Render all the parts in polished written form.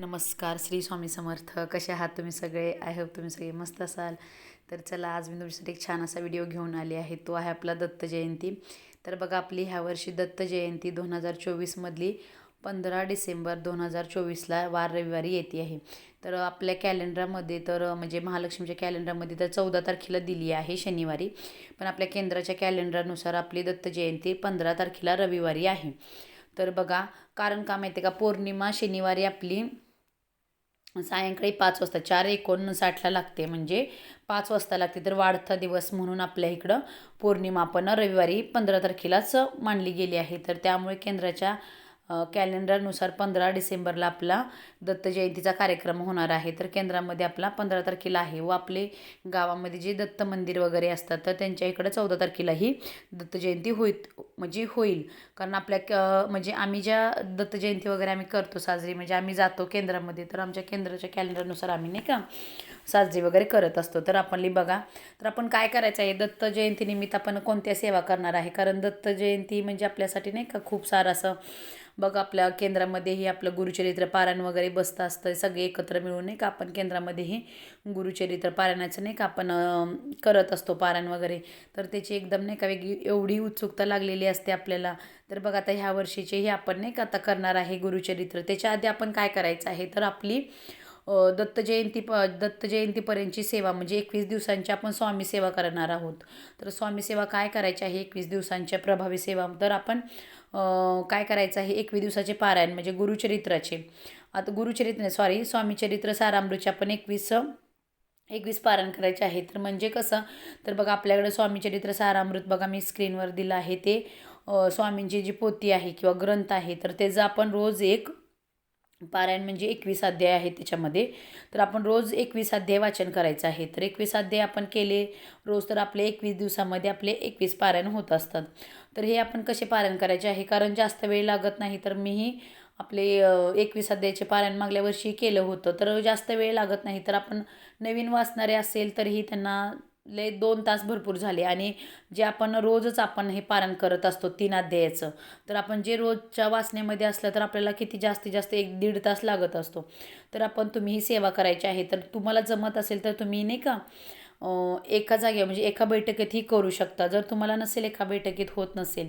नमस्कार. श्री स्वामी समर्थ. कसे आहात तुम्ही सगळे? आय होप तुम्ही सगळे मस्त असाल. तर चला, आज मी तुमच्यासाठी एक छान असा व्हिडिओ घेऊन आले आहे. तो आहे आपला दत्त जयंती. तर बघा, आपली ह्या वर्षी दत्त जयंती 2024मधली 15 डिसेंबर 2024ला वार रविवारी येते आहे. तर आपल्या कॅलेंडरमध्ये तर म्हणजे महालक्ष्मीच्या कॅलेंडरमध्ये तर 14 तारखेला दिली आहे शनिवारी. पण आपल्या केंद्राच्या कॅलेंडरनुसार आपली दत्त जयंती 15 तारखेला रविवारी आहे. तर बघा, कारण का माहिती आहे का, पौर्णिमा शनिवारी आपली सायंकाळी 5 वाजता 4:59ला लागते, म्हणजे 5 वाजता लागते. तर वाढता दिवस म्हणून आपल्या इकडं पौर्णिमा पण रविवारी 15 तारखेलाच मानली गेली आहे. तर त्यामुळे केंद्राच्या कॅलेंडरनुसार 15 डिसेंबरला आपला दत्त जयंतीचा कार्यक्रम होणार आहे. तर केंद्रामध्ये आपला 15 तारखेला आहे व आपले गावामध्ये जे दत्त मंदिर वगैरे असतात तर त्यांच्या इकडं 14 तारखेलाही दत्त जयंती होईल. कारण आपल्या म्हणजे आम्ही ज्या दत्त जयंती वगैरे आम्ही करतो साजरी, म्हणजे आम्ही जातो केंद्रामध्ये, तर आमच्या केंद्राच्या कॅलेंडरनुसार आम्ही नाही का साजरी वगैरे करत असतो. तर आपली बघा, तर आपण काय करायचं आहे, दत्त जयंतीनिमित्त आपण कोणत्या सेवा करणार आहे. कारण दत्त जयंती म्हणजे आपल्यासाठी नाही का खूप सारं असं, बघा आपल्या केंद्रामध्येही आपलं गुरुचरित्र पारायण वगैरे बसतं असतं. सगळे एकत्र मिळून नाही का आपण केंद्रामध्येही गुरुचरित्र पारायणाचं नाही का आपण करत असतो पारायण वगैरे. तर त्याची एकदम नाही का वेगळी एवढी उत्सुकता लागलेली असते आपल्याला. तर बघा, आता ह्या वर्षीचेही आपण नाही का आता करणार आहे गुरुचरित्र. त्याच्या आधी आपण काय करायचं आहे, तर आपली दत्त जयंतीपर्यंतची सेवा म्हणजे 21 दिवसांची आपण स्वामी सेवा करणार आहोत. तर स्वामी सेवा काय करायची आहे, 21 दिवसांच्या प्रभावी सेवा. तर आपण काय करायचं आहे, 21 दिवसाचे पारायण म्हणजे गुरुचरित्राचे, आता स्वामीचरित्र सारामृतचे आपण 21 पारायण करायचे आहे. तर म्हणजे कसं, तर बघा आपल्याकडे स्वामीचरित्र सारामृत बघा मी स्क्रीनवर दिलं आहे. ते स्वामींची जी पोथी आहे किंवा ग्रंथ आहे, तर त्याचं आपण रोज एक पारायण म्हणजे 21 अध्याय आहे त्याच्यामध्ये. तर आपण रोज 21 अध्याय वाचन करायचं आहे. तर 21 अध्याय आपण केले रोज, तर आपले 21 दिवसामध्ये आपले 21 पारायण होत असतात. तर हे आपण कसे पारायण करायचे आहे, कारण जास्त वेळ लागत नाही. तर मीही आपले 21 अध्यायाचे पारायण मागल्या वर्षी केलं होतं, तर जास्त वेळ लागत नाही. तर आपण नवीन वाचणारे असेल तरीही त्यांना 2 तास भरपूर झाले. आणि जे आपण रोजच आपण हे पारायण करत असतो 3 अध्यायाचं, तर आपण जे रोजच्या वाचण्यामध्ये असलं तर आपल्याला किती जास्तीत जास्त 1-1.5 तास लागत असतो. तर तुम्ही ही सेवा करायची आहे. तर तुम्हाला जमत असेल तर तुम्ही नाही का एका जागेवर म्हणजे एका बैठकीतही करू शकता. जर तुम्हाला नसेल, एका बैठकीत होत नसेल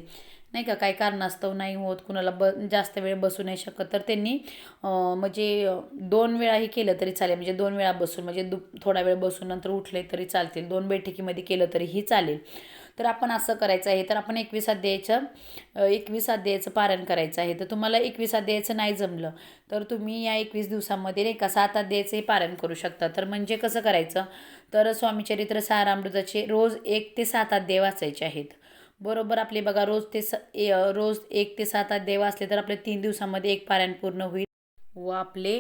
नाही का, काही कारणास्तव नाही होत, कुणाला जास्त वेळ बसू नाही शकत, तर त्यांनी म्हणजे 2 वेळाही केलं तरी चालेल. म्हणजे 2 वेळा बसून म्हणजे थोडा वेळ बसून नंतर उठले तरी चालतील. 2 बैठकीमध्ये केलं तरीही चालेल. तर आपण असं करायचं आहे. तर आपण 21 अध्यायाचं पारायण करायचं आहे. तर तुम्हाला 21 अध्यायाचं नाही जमलं तर तुम्ही या 21 दिवसामध्ये नाही का 7 अध्यायाचंही पारायण करू शकता. तर म्हणजे कसं करायचं, तर स्वामीचरित्र सारामृताचे रोज 1 ते 7 अध्याय वाचायचे आहेत. बरोबर आपले बघा, रोज 1 ते 7 अध्याय वाचले तर आपले 3 दिवसामध्ये 1 पारायण पूर्ण होईल व आपले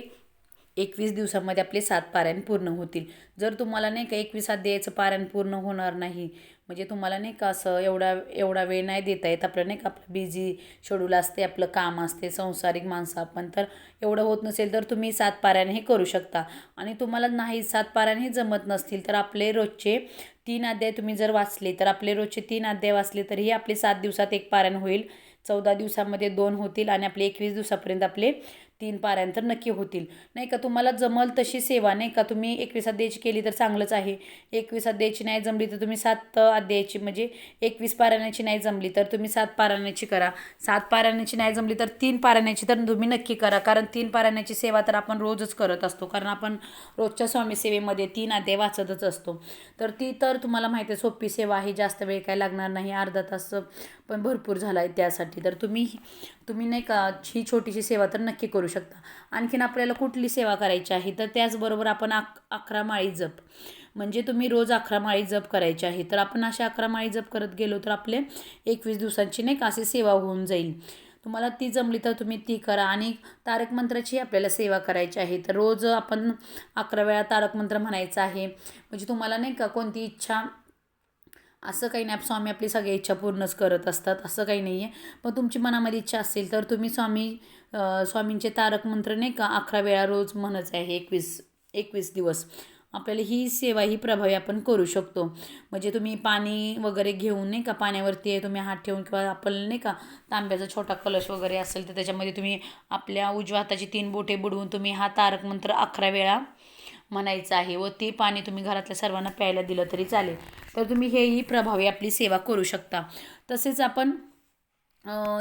21 दिवसामध्ये आपले 7 पारायण पूर्ण होतील. जर तुम्हाला नाही का 21 अध्यायाचं पारायण पूर्ण होणार नाही, म्हणजे तुम्हाला नाही का असं एवढा वेळ नाही देता येत, आपलं नाही का आपलं बिझी शेड्यूल असते, आपलं काम असते, संसारिक माणसं आपण, तर एवढं होत नसेल तर तुम्ही 7 पारायण हे करू शकता. आणि तुम्हाला नाही 7 पारायण हे जमत नसतील तर आपले रोजचे 3 अध्याय तुम्ही जर वाचले, तर आपले रोजचे 3 अध्याय वाचले तरीही आपले 7 दिवसात 1 पारायण होईल, 14 दिवसामध्ये 2 होतील आणि आपले 21 दिवसापर्यंत आपले 3 पारायण तर नक्की होतील. नाही का, तुम्हाला जमल तशी सेवा नाही का, तुम्ही 21 अध्यायाची केली तर चांगलंच आहे. 21 अध्यायाची नाही जमली तर तुम्ही 7 अध्यायाची म्हणजे 21 पारायणाची नाही जमली तर तुम्ही 7 पारायणाची करा. 7 पारायणाची नाही जमली तर 3 पारायणाची तर तुम्ही नक्की करा. कारण 3 पारायणाची सेवा तर आपण रोजच करत असतो, कारण आपण रोजच्या स्वामी सेवेमध्ये 3 अध्याय वाचतच असतो. तर ती तर तुम्हाला माहिती आहे सोपी सेवा आहे, जास्त वेळ काय लागणार नाही, अर्धा तास पण भरपूर झाला आहे त्यासाठी. तर तुम्ही नाही का ही छोटीशी सेवा तर नक्की करू शकता. आणखीन आपल्याला कुठली सेवा करायची आहे, तर त्याचबरोबर आपण 11 माळी जप, म्हणजे तुम्ही रोज 11 माळी जप करायची आहे. तर आपण अशा 11 माळी जप करत गेलो तर आपले 21 दिवसांची नाही का अशी सेवा होऊन जाईल. तुम्हाला ती जमली तर तुम्ही ती करा. आणि तारक मंत्राची आपल्याला सेवा करायची आहे. तर रोज आपण 11 वेळा तारक मंत्र म्हणायचं आहे. म्हणजे तुम्हाला नाही का कोणती इच्छा, असं काही नाही, स्वामी आपली सगळ्या इच्छा पूर्णच करत असतात असं काही नाही आहे. पण तुमची मनामध्ये इच्छा असेल तर तुम्ही स्वामींचे तारक मंत्र नाही का 11 वेळा रोज म्हणायचं आहे 21 दिवस. आपल्याला ही सेवा ही प्रभावी आपण करू शकतो. म्हणजे तुम्ही पाणी वगैरे घेऊन नाही का पाण्यावरती तुम्ही हात ठेवून किंवा आपल्याला नाही का तांब्याचा छोटा कलश वगैरे असेल तर त्याच्यामध्ये तुम्ही आपल्या उजव्या हाताची 3 बोटे बुडवून तुम्ही हा तारक मंत्र 11 वेळा म्हणायचं आहे व ते पाणी तुम्ही घरातल्या सर्वांना प्यायला दिलं तरी चालेल. तर तुम्ही हेही प्रभावी आपली सेवा करू शकता. तसेच आपण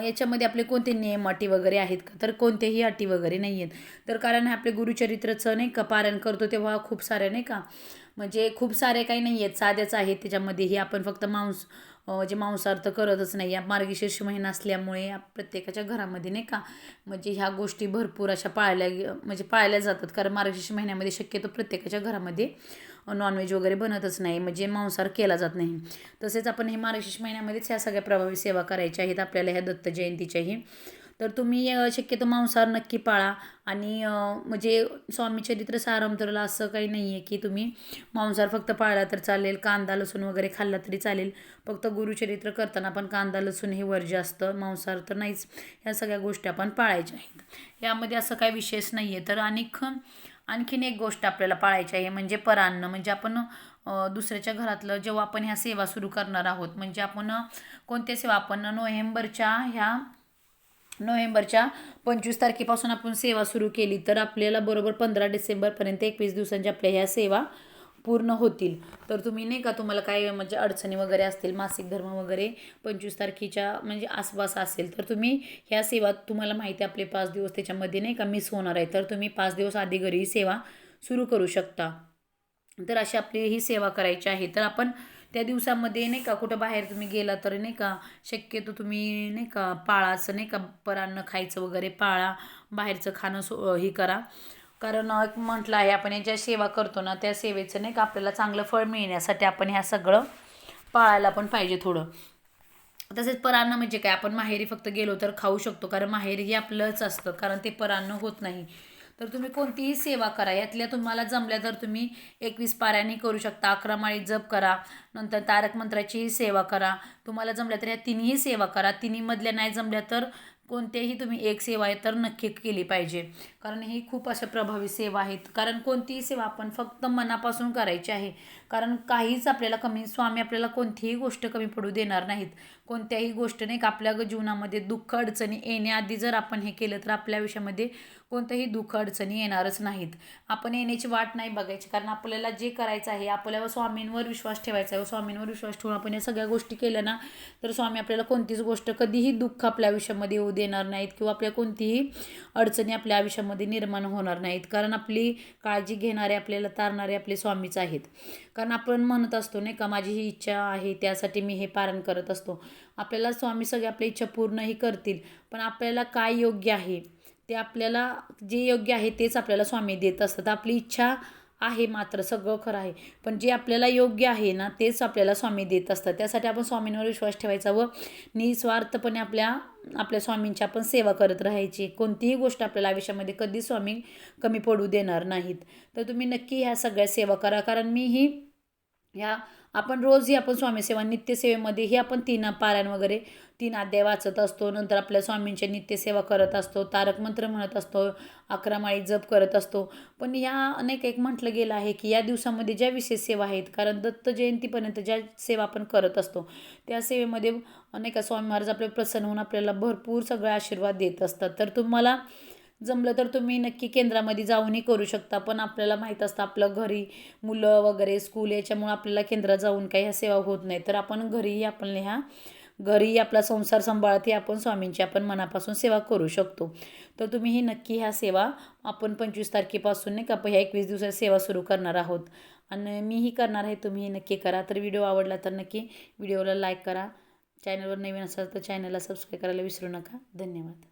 याच्यामध्ये आपले कोणते नियम अटी वगैरे आहेत का, तर कोणतेही अटी वगैरे नाही आहेत. तर कारण आपले गुरुचरित्राचं नाही का पारायण करतो तेव्हा खूप सारे नाही का म्हणजे खूप सारे काही नाही आहेत, साध्याच आहेत. त्याच्यामध्येही आपण फक्त जे मांसाहार तर करतच नाही. या मार्गशीर्ष महिना असल्यामुळे प्रत्येकाच्या घरामध्ये नाही का म्हणजे ह्या गोष्टी भरपूर अशा म्हणजे पाळल्या जातात. कारण मार्गशीर्ष महिन्यामध्ये शक्यतो प्रत्येकाच्या घरामध्ये नॉनव्हेज वगैरे बनतच नाही, म्हणजे मांसाहार केला जात नाही. तसेच आपण हे मार्गशीर्ष महिन्यामध्येच ह्या सगळ्या प्रभावी सेवा करायच्या आहेत आपल्याला ह्या दत्त जयंतीच्याही. तर तुम्ही शक्यतो मांसाहार नक्की पाळा. आणि म्हणजे स्वामी चरित्र सारामृतला असं काही नाही आहे की तुम्ही मांसाहार फक्त पाळला तर चालेल, कांदा लसूण वगैरे खाल्ला तरी चालेल. फक्त गुरुचरित्र करताना पण कांदा लसूण हे वर्ज्य असतं, मांसाहार तर नाहीच. ह्या सगळ्या गोष्टी आपण पाळायच्या आहेत. यामध्ये असं काही विशेष नाही आहे. तर आणखीन एक गोष्ट आपल्याला पाळायची आहे म्हणजे परान्न. म्हणजे आपण दुसऱ्याच्या घरातलं जेव्हा आपण ह्या सेवा सुरू करणार आहोत, म्हणजे आपण कोणत्या सेवा आपण नोव्हेंबरच्या 25 तारखेपासून आपण सेवा सुरू केली तर आपल्याला बरोबर 15 डिसेंबरपर्यंत 21 दिवसांच्या आपल्या ह्या सेवा पूर्ण होतील. तर तुम्ही नाही का तुम्हाला काय म्हणजे अडचणी वगैरे असतील, मासिक धर्म वगैरे 25 तारखेच्या म्हणजे आसपास असेल तर तुम्ही ह्या सेवा तुम्हाला माहिती आहे आपले 5 दिवस त्याच्यामध्ये नाही का मिस होणार आहे, तर तुम्ही 5 दिवस आधी घरी ही सेवा सुरू करू शकता. तर अशी आपली ही सेवा करायची आहे. तर आपण त्या दिवसामध्ये नाही का कुठं बाहेर तुम्ही गेला तरी नाही का शक्यतो तुम्ही नाही का पाळा, असं नाही का परान्न खायचं वगैरे पाळा, बाहेरचं खाणं हे करा. कारण एक म्हटलं आहे आपण ज्या सेवा करतो ना त्या सेवेचं नाही का आपल्याला चांगलं फळ मिळण्यासाठी आपण ह्या सगळं पाळायला पण पाहिजे थोडं. तसेच परान्न म्हणजे काय, आपण माहेरी फक्त गेलो तर खाऊ शकतो कारण माहेरी आपलंच असतं, कारण ते परान्न होत नाही. तर तुम्ही कोणतीही सेवा करा, यातल्या तुम्हाला जमल्या तर तुम्ही 21 पारायणी करू शकता, 11 माळी जप करा, नंतर तारक मंत्राचीही सेवा करा. तुम्हाला जमल्या तर ह्या तिन्ही सेवा करा. तिन्हीमधल्या नाही जमल्या तर कोणत्याही तुम्ही एक सेवा आहे तर नक्की केली पाहिजे. कारण ही खूप अशा प्रभावी सेवा आहेत. कारण कोणतीही सेवा आपण फक्त मनापासून करायची आहे. कारण काहीच आपल्याला स्वामी आपल्याला कोणतीही गोष्ट कमी पडू देणार नाहीत. कोणत्याही गोष्ट नाही का आपल्या जीवनामध्ये दुःख अडचणी येण्याआधी जर आपण हे केलं तर आपल्या आयुष्यामध्ये कोणत्याही दुःख अडचणी येणारच नाहीत. आपण येण्याची वाट नाही बघायची, कारण आपल्याला जे करायचं आहे आपल्याला स्वामींवर विश्वास ठेवायचा आहे. स्वामींवर विश्वास ठेवून आपण या सगळ्या गोष्टी केल्या ना तर स्वामी आपल्याला कोणतीच गोष्ट कधीही दुःख आपल्या आयुष्यामध्ये येऊ देणार नाहीत किंवा आपल्या कोणतीही अडचणी आपल्या आयुष्यामध्ये निर्माण होणार नाहीत. कारण आपली काळजी घेणारे आपल्याला तारणारे आपले स्वामीच आहेत. कारण आपण म्हणत असतो नाही का माझी ही इच्छा आहे त्यासाठी मी हे पारण करत असतो. आपल्याला स्वामी सगळे आपल्या इच्छा पूर्णही करतील, पण आपल्याला काय योग्य आहे ते आपल्याला जे योग्य आहे तेच आपल्याला स्वामी देत असतात. आपली इच्छा आहे मात्र सगळं खरं आहे, पण जे आपल्याला योग्य आहे ना तेच आपल्याला स्वामी देत असतात. त्यासाठी आपण स्वामींवर विश्वास ठेवायचा व निस्वार्थपणे आपल्या स्वामींची आपण सेवा करत राहायची. कोणतीही गोष्ट आपल्याला आयुष्यामध्ये कधी स्वामी कमी पडू देणार नाहीत. तर तुम्ही नक्की ह्या सगळ्या सेवा करा. कारण ह्या आपण रोजही आपण स्वामीसेवा नित्यसेवेमध्ये ही आपण 3 पारायण वगैरे 3 अध्याय वाचत असतो. नंतर आपल्या स्वामींच्या नित्यसेवा करत असतो, तारक मंत्र म्हणत असतो, 11 माळी जप करत असतो. पण या अनेक एक म्हटलं गेलं आहे की या दिवसामध्ये ज्या विशेष सेवा आहेत, कारण दत्त जयंतीपर्यंत ज्या सेवा आपण करत असतो त्या सेवेमध्ये अनेक स्वामी महाराज आपले प्रसन्न होऊन आपल्याला भरपूर सगळे आशीर्वाद देत असतात. तर तुम्हाला जमलं तर तुम्ही नक्की केंद्रामध्ये जाऊनही करू शकता. पण आपल्याला माहीत असतं आपलं घरी मुलं वगैरे स्कूल याच्यामुळं आपल्याला केंद्रात जाऊन काही ह्या सेवा होत नाही. तर आपण घरीही आपला संसार सांभाळत आपण स्वामींची आपण मनापासून सेवा करू शकतो. तर तुम्हीही नक्की ह्या सेवा आपण 25 तारखेपासून नाही का ह्या 21 दिवसात सेवा सुरू करणार आहोत आणि मीही करणार आहे, तुम्हीही नक्की करा. तर व्हिडिओ आवडला तर नक्की व्हिडिओला लाईक करा. चॅनलवर नवीन असाल तर चॅनलला सबस्क्राईब करायला विसरू नका. धन्यवाद.